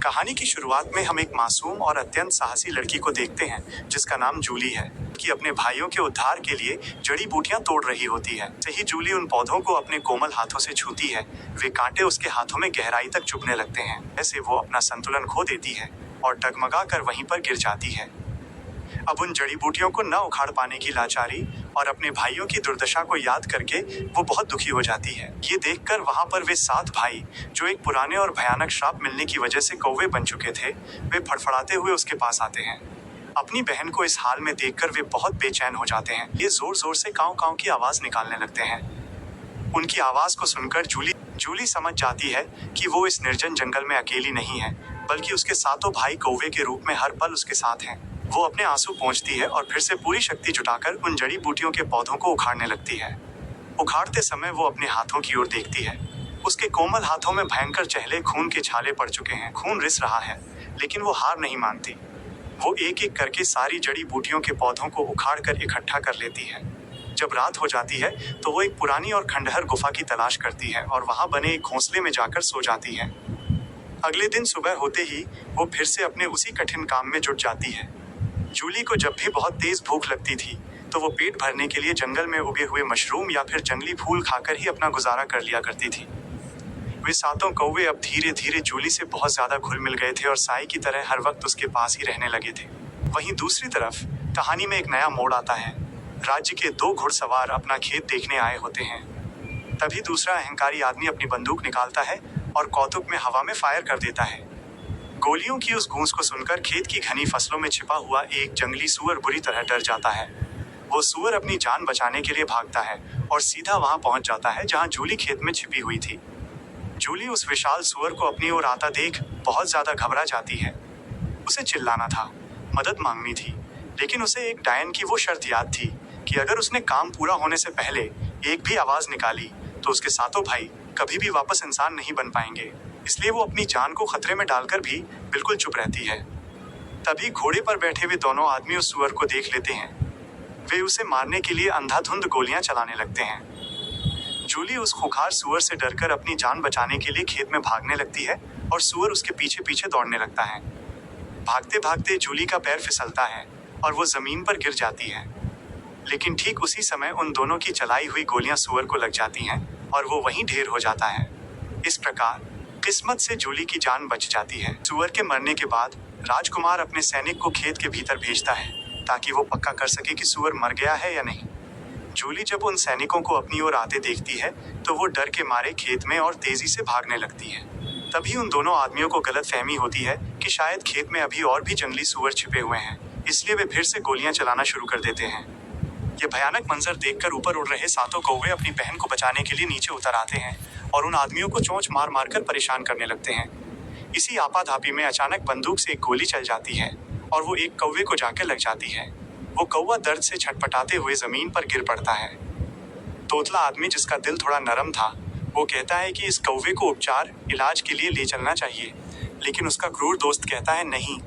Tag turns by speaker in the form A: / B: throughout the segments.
A: कहानी की शुरुआत में हम एक मासूम और अत्यंत साहसी लड़की को देखते हैं जिसका नाम जूली है, कि अपने भाइयों के उद्धार के लिए जड़ी बूटियां तोड़ रही होती है। सही जूली उन पौधों को अपने कोमल हाथों से छूती है, वे कांटे उसके हाथों में गहराई तक चुभने लगते हैं। ऐसे वो अपना संतुलन खो देती है और डगमगा कर वहीं पर गिर जाती है। अब उन जड़ी बूटियों को न उखाड़ पाने की लाचारी और अपने भाइयों की दुर्दशा को याद करके वो बहुत दुखी हो जाती है। ये देखकर वहां पर वे 7 भाई, जो एक पुराने और भयानक श्राप मिलने की वजह से कौवे बन चुके थे, वे फड़फड़ाते हुए उसके पास आते हैं। अपनी बहन को इस हाल में देखकर वे बहुत बेचैन हो जाते हैं। ये जोर जोर से काव काव की आवाज निकालने लगते हैं। उनकी आवाज को सुनकर जूली समझ जाती है कि वो इस निर्जन जंगल में अकेली नहीं है, बल्कि उसके 7 भाई कौवे के रूप में हर पल उसके साथ हैं। वो अपने आंसू पोंछती है और फिर से पूरी शक्ति जुटाकर उन जड़ी बूटियों के पौधों को उखाड़ने लगती है। उखाड़ते समय वो अपने हाथों की ओर देखती है। उसके कोमल हाथों में भयंकर चहले खून के छाले पड़ चुके हैं। खून रिस रहा है, लेकिन वो हार नहीं मानती। वो एक एक करके सारी जड़ी बूटियों के पौधों को उखाड़ कर इकट्ठा कर लेती है। जब रात हो जाती है तो वो एक पुरानी और खंडहर गुफा की तलाश करती है और वहां बने एक घोंसले में जाकर सो जाती है। अगले दिन सुबह होते ही वो फिर से अपने उसी कठिन काम में जुट जाती है। जूली को जब भी बहुत तेज भूख लगती थी तो वो पेट भरने के लिए जंगल में उगे हुए मशरूम या फिर जंगली फूल खाकर ही अपना गुजारा कर लिया करती थी। वे 7 कौवे अब धीरे धीरे जूली से बहुत ज्यादा घुल मिल गए थे और साई की तरह हर वक्त उसके पास ही रहने लगे थे। वहीं दूसरी तरफ कहानी में एक नया मोड़ आता है। राज्य के 2 घुड़सवार अपना खेत देखने आए होते हैं। तभी दूसरा अहंकारी आदमी अपनी बंदूक निकालता है और कौतुक में हवा में फायर कर देता है। गोलियों की उस गूंज को सुनकर खेत की घनी फसलों में छिपा हुआ एक जंगली सूअर बुरी तरह डर जाता है। वो सूअर अपनी जान बचाने के लिए भागता है और सीधा वहां पहुंच जाता है जहां जूली खेत में छिपी हुई थी। जूली उस विशाल सूअर को अपनी ओर आता देख बहुत ज्यादा घबरा जाती है। उसे चिल्लाना था, मदद मांगनी थी, लेकिन उसे एक डायन की वो शर्त याद थी कि अगर उसने काम पूरा होने से पहले एक भी आवाज निकाली तो उसके 7 भाई कभी भी वापस इंसान नहीं बन पाएंगे। इसलिए वो अपनी जान को खतरे में डालकर भी बिल्कुल चुप रहती है। तभी घोड़े पर बैठे हुए दोनों आदमी उस सूअर को देख लेते हैं। वे उसे मारने के लिए अंधाधुंध गोलियां चलाने लगते हैं। जूली उस खुखार सूअर से डरकर अपनी जान बचाने के लिए खेत में भागने लगती है और सूअर उसके पीछे पीछे दौड़ने लगता है। भागते भागते जूली का पैर फिसलता है और वो जमीन पर गिर जाती है। लेकिन ठीक उसी समय उन दोनों की चलाई हुई गोलियां सूअर को लग जाती हैं और वो वहीं ढेर हो जाता है। इस प्रकार किस्मत से जूली की जान बच जाती है। सूअर के मरने के बाद राजकुमार अपने सैनिक को खेत के भीतर भेजता है ताकि वो पक्का कर सके कि सूअर मर गया है या नहीं। जूली जब उन सैनिकों को अपनी ओर आते देखती है तो वो डर के मारे खेत में और तेजी से भागने लगती है। तभी उन दोनों आदमियों को गलतफहमी होती है कि शायद खेत में अभी और भी जंगली सूअर छिपे हुए हैं, इसलिए वे फिर से गोलियां चलाना शुरू कर देते हैं। ये भयानक मंजर देखकर ऊपर उड़ रहे 7 कौवे अपनी बहन को बचाने के लिए नीचे उतर आते हैं और उन आदमियों को चोंच मार मार कर परेशान करने लगते हैं। इसी आपाधापी में अचानक बंदूक से एक गोली चल जाती है और वो एक कौवे को जाकर लग जाती है। वो कौवा दर्द से छटपटाते हुए जमीन पर गिर पड़ता है। तोतला आदमी, जिसका दिल थोड़ा नरम था, वो कहता है कि इस कौवे को उपचार इलाज के लिए ले चलना चाहिए, लेकिन उसका क्रूर दोस्त कहता है नहीं,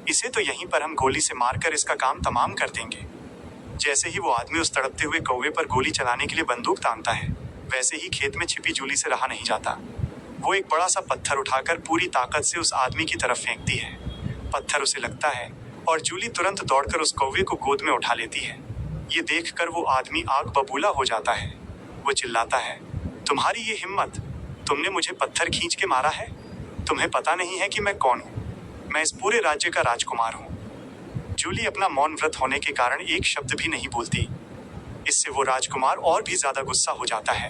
A: इसे तो यहीं पर हम गोली से मारकर इसका काम तमाम कर देंगे। जैसे ही वो आदमी उस तड़पते हुए कौवे पर गोली चलाने के लिए बंदूक तानता है, वैसे ही खेत में छिपी जूली से रहा नहीं जाता। वो एक बड़ा सा पत्थर उठाकर पूरी ताकत से उस आदमी की तरफ फेंकती है। पत्थर उसे लगता है और जूली तुरंत दौड़कर उस कौवे को गोद में उठा लेती है। ये देखकर वो आदमी आग बबूला हो जाता है। वो चिल्लाता है, तुम्हारी ये हिम्मत, तुमने मुझे पत्थर खींच के मारा है? तुम्हें पता नहीं है कि मैं कौन हूँ? मैं इस पूरे राज्य का राजकुमार हूँ। जूली अपना मौन व्रत होने के कारण एक शब्द भी नहीं बोलती। इससे वो राजकुमार और भी ज्यादा गुस्सा हो जाता है।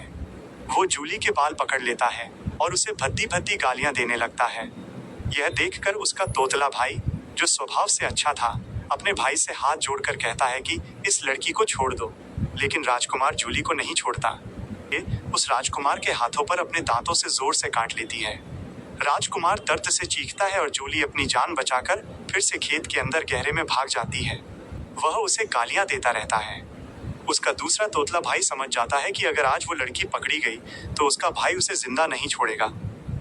A: वो जूली के बाल पकड़ लेता है और उसे भद्दी भद्दी गालियां देने लगता है। यह देखकर उसका तोतला भाई, जो स्वभाव से अच्छा था, अपने भाई से हाथ जोड़कर कहता है कि इस लड़की को छोड़ दो, लेकिन राजकुमार जूली को नहीं छोड़ता। ये उस राजकुमार के हाथों पर अपने दांतों से जोर से काट लेती है। राजकुमार दर्द से चीखता है और जूली अपनी जान बचाकर फिर से खेत के अंदर गहरे में भाग जाती है। वह उसे गालियां देता रहता है। उसका दूसरा तोतला भाई समझ जाता है कि अगर आज वो लड़की पकड़ी गई तो उसका भाई उसे जिंदा नहीं छोड़ेगा,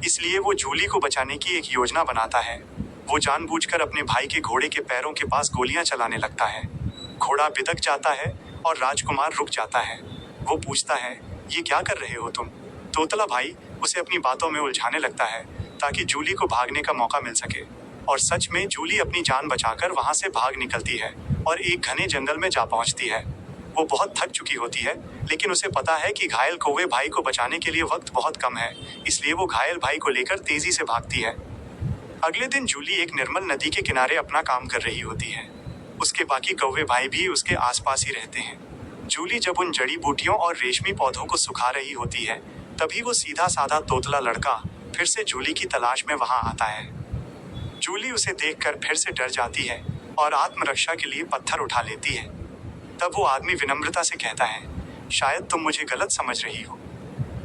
A: इसलिए वो जूली को बचाने की एक योजना बनाता है। वो जानबूझकर अपने भाई के घोड़े के पैरों के पास गोलियां चलाने लगता है। घोड़ा बिदक जाता है और राजकुमार रुक जाता है। वो पूछता है, ये क्या कर रहे हो तुम? तोतला भाई उसे अपनी बातों में उलझाने लगता है। ताकि जूली को भागने का मौका मिल सके। और सच में जूली अपनी जान बचाकर वहां से भाग निकलती है और एक घने जंगल में जा पहुंचती है। वो बहुत थक चुकी होती है, लेकिन उसे पता है कि घायल कौवे भाई को बचाने के लिए वक्त बहुत कम है, इसलिए वो घायल भाई को लेकर तेजी से भागती है। अगले दिन जूली एक निर्मल नदी के किनारे अपना काम कर रही होती है। उसके बाकी कौवे भाई भी उसके आसपास ही रहते हैं। जूली जब उन जड़ी बूटियों और रेशमी पौधों को सुखा रही होती है, तभी वो सीधा साधा तोतला लड़का फिर से जूली की तलाश में वहां आता है। जूली उसे देखकर फिर से डर जाती है और आत्मरक्षा के लिए पत्थर उठा लेती है। तब वो आदमी विनम्रता से कहता है, शायद तुम मुझे गलत समझ रही हो,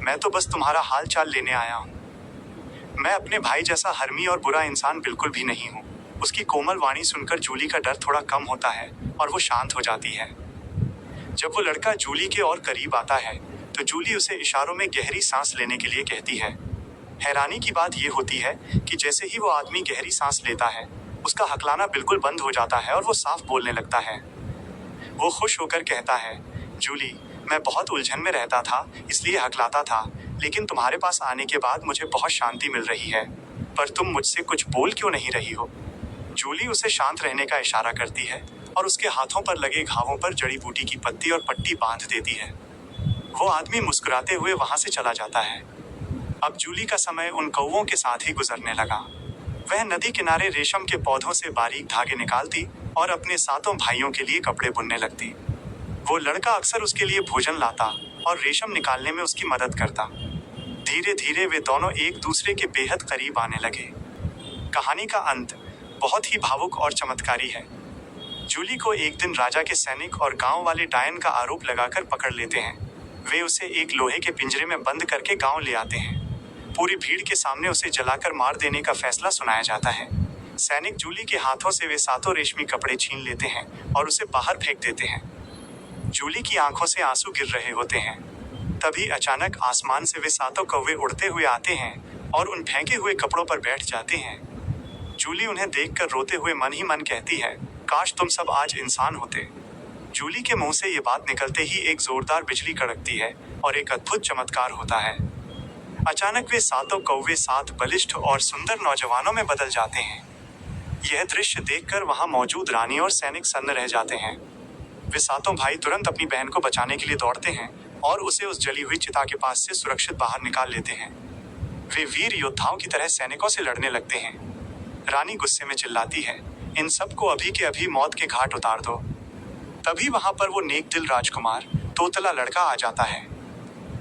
A: मैं तो बस तुम्हारा हाल चाल लेने आया हूँ। मैं अपने भाई जैसा हरमी और बुरा इंसान बिल्कुल भी नहीं हूँ। उसकी कोमल वाणी सुनकर जूली का डर थोड़ा कम होता है और वो शांत हो जाती है। जब वो लड़का जूली के और करीब आता है, तो जूली उसे इशारों में गहरी सांस लेने के लिए कहती है। हैरानी की बात ये होती है कि जैसे ही वो आदमी गहरी सांस लेता है, उसका हकलाना बिल्कुल बंद हो जाता है और वो साफ बोलने लगता है। वो खुश होकर कहता है, जूली, मैं बहुत उलझन में रहता था, इसलिए हकलाता था, लेकिन तुम्हारे पास आने के बाद मुझे बहुत शांति मिल रही है। पर तुम मुझसे कुछ बोल क्यों नहीं रही हो? जूली उसे शांत रहने का इशारा करती है और उसके हाथों पर लगे घावों पर जड़ी बूटी की पत्ती और पट्टी बांध देती है। वो आदमी मुस्कुराते हुए वहां से चला जाता है। अब जूली का समय उन कौवों के साथ ही गुजरने लगा। वह नदी किनारे रेशम के पौधों से बारीक धागे निकालती और अपने सातों भाइयों के लिए कपड़े बुनने लगती। वो लड़का अक्सर उसके लिए भोजन लाता और रेशम निकालने में उसकी मदद करता। धीरे धीरे वे दोनों एक दूसरे के बेहद करीब आने लगे। कहानी का अंत बहुत ही भावुक और चमत्कारी है। जूली को एक दिन राजा के सैनिक और गांव वाले डायन का आरोप लगाकर पकड़ लेते हैं। वे उसे एक लोहे के पिंजरे में बंद करके गांव ले आते हैं। पूरी भीड़ के सामने उसे जलाकर मार देने का फैसला सुनाया जाता है। सैनिक जूली के हाथों से वे सातों रेशमी कपड़े छीन लेते हैं और उसे बाहर फेंक देते हैं। जूली की आंखों से आंसू गिर रहे होते हैं। तभी अचानक आसमान से वे सातों कौवे उड़ते हुए आते हैं और उन फेंके हुए कपड़ों पर बैठ जाते हैं। जूली उन्हें देखकर रोते हुए मन ही मन कहती है, काश तुम सब आज इंसान होते। जूली के मुंह से ये बात निकलते ही एक जोरदार बिजली कड़कती है और एक अद्भुत चमत्कार होता है। अचानक वे सातों कौवे सात बलिष्ठ और सुंदर नौजवानों में बदल जाते हैं। यह दृश्य देखकर वहां मौजूद रानी और सैनिक सन्न रह जाते हैं। वे सातों भाई तुरंत अपनी बहन को बचाने के लिए दौड़ते हैं और उसे उस जली हुई चिता के पास से सुरक्षित बाहर निकाल लेते हैं। वे वीर योद्धाओं की तरह सैनिकों से लड़ने लगते हैं। रानी गुस्से में चिल्लाती है, इन सबको अभी के अभी मौत के घाट उतार दो। तभी वहां पर वो नेक दिल राजकुमार तोतला लड़का आ जाता है।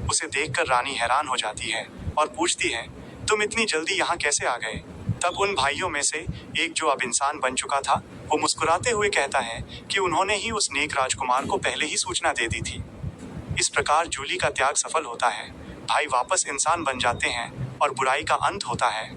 A: उसे देखकर रानी हैरान हो जाती है और पूछती है, तुम इतनी जल्दी यहाँ कैसे आ गए? तब उन भाइयों में से एक, जो अब इंसान बन चुका था, वो मुस्कुराते हुए कहता है कि उन्होंने ही उस नेक राजकुमार को पहले ही सूचना दे दी थी। इस प्रकार जूली का त्याग सफल होता है। भाई वापस इंसान बन जाते हैं और बुराई का अंत होता है।